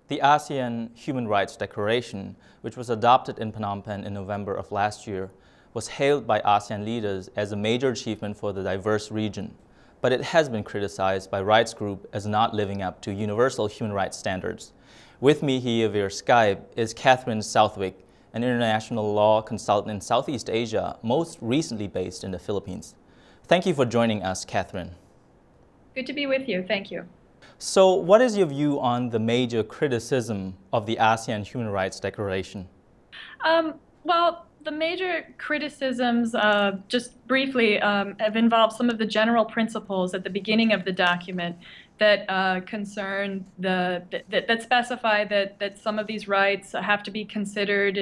The Asean Human Rights Declaration, which was adopted in Phnom Penh in November of last year, was hailed by ASEAN leaders as a major achievement for the diverse region, but it has been criticized by rights groups as not living up to universal human rights standards. With me here via Skype is Katherine Southwick, an international law consultant in Southeast Asia, most recently based in the Philippines. Thank you for joining us, Katherine. Good to be with you. Thank you. So what is your view on the major criticism of the ASEAN Human Rights Declaration? Well, the major criticisms, just briefly, have involved some of the general principles at the beginning of the document that concern that specify that some of these rights have to be considered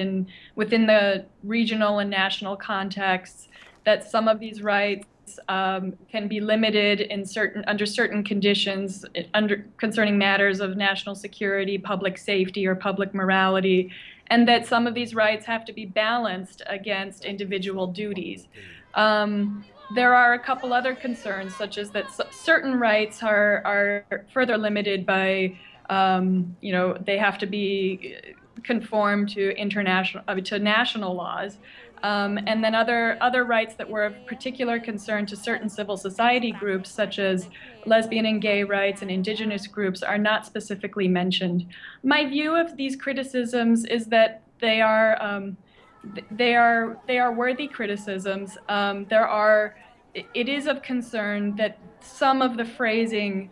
within the regional and national contexts, that some of these rights can be limited under certain conditions concerning matters of national security, public safety, or public morality, and that some of these rights have to be balanced against individual duties. There are a couple other concerns, such as that certain rights are further limited by, they have to be conform to national laws. And then other rights that were of particular concern to certain civil society groups, such as lesbian and gay rights and indigenous groups, are not specifically mentioned. My view of these criticisms is that they are worthy criticisms. It is of concern that some of the phrasing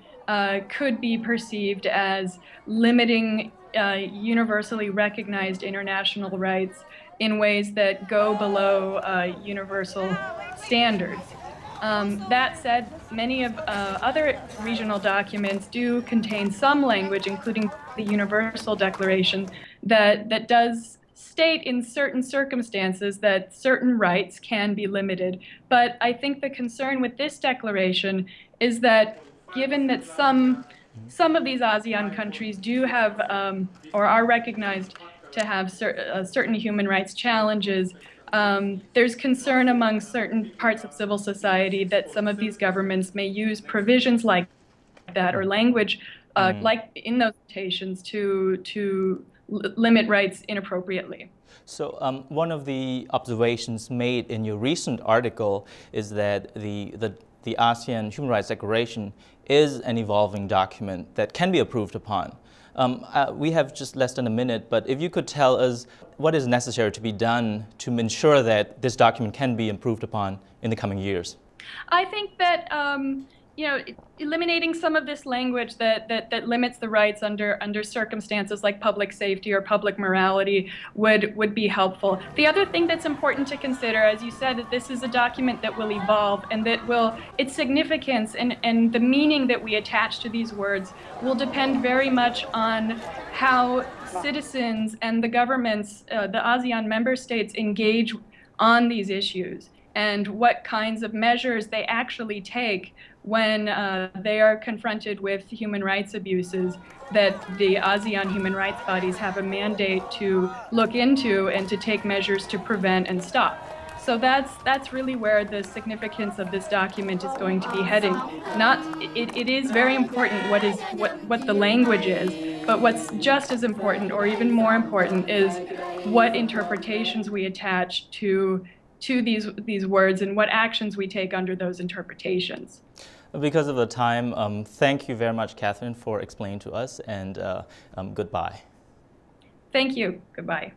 could be perceived as limiting universally recognized international rights in ways that go below universal standards. That said, many of other regional documents do contain some language, including the Universal Declaration, that does state in certain circumstances that certain rights can be limited. But I think the concern with this declaration is that given that some of these ASEAN countries do have or are recognized to have certain human rights challenges, there's concern among certain parts of civil society that some of these governments may use provisions like that or language like in those notations to limit rights inappropriately. So one of the observations made in your recent article is that the ASEAN Human Rights Declaration is an evolving document that can be approved upon. We have just less than a minute, but if you could tell us what is necessary to be done to ensure that this document can be improved upon in the coming years. I think that eliminating some of this language that limits the rights under circumstances like public safety or public morality would be helpful. The other thing that's important to consider, as you said, that this is a document that will evolve and that its significance and the meaning that we attach to these words will depend very much on how citizens and the governments, the ASEAN member states, engage on these issues and what kinds of measures they actually take when they are confronted with human rights abuses that the ASEAN human rights bodies have a mandate to look into and to take measures to prevent and stop. So that's really where the significance of this document is going to be heading. It is very important what the language is, but what's just as important, or even more important, is what interpretations we attach to these words and what actions we take under those interpretations. Because of the time, thank you very much, Katherine, for explaining to us, and goodbye. Thank you. Goodbye.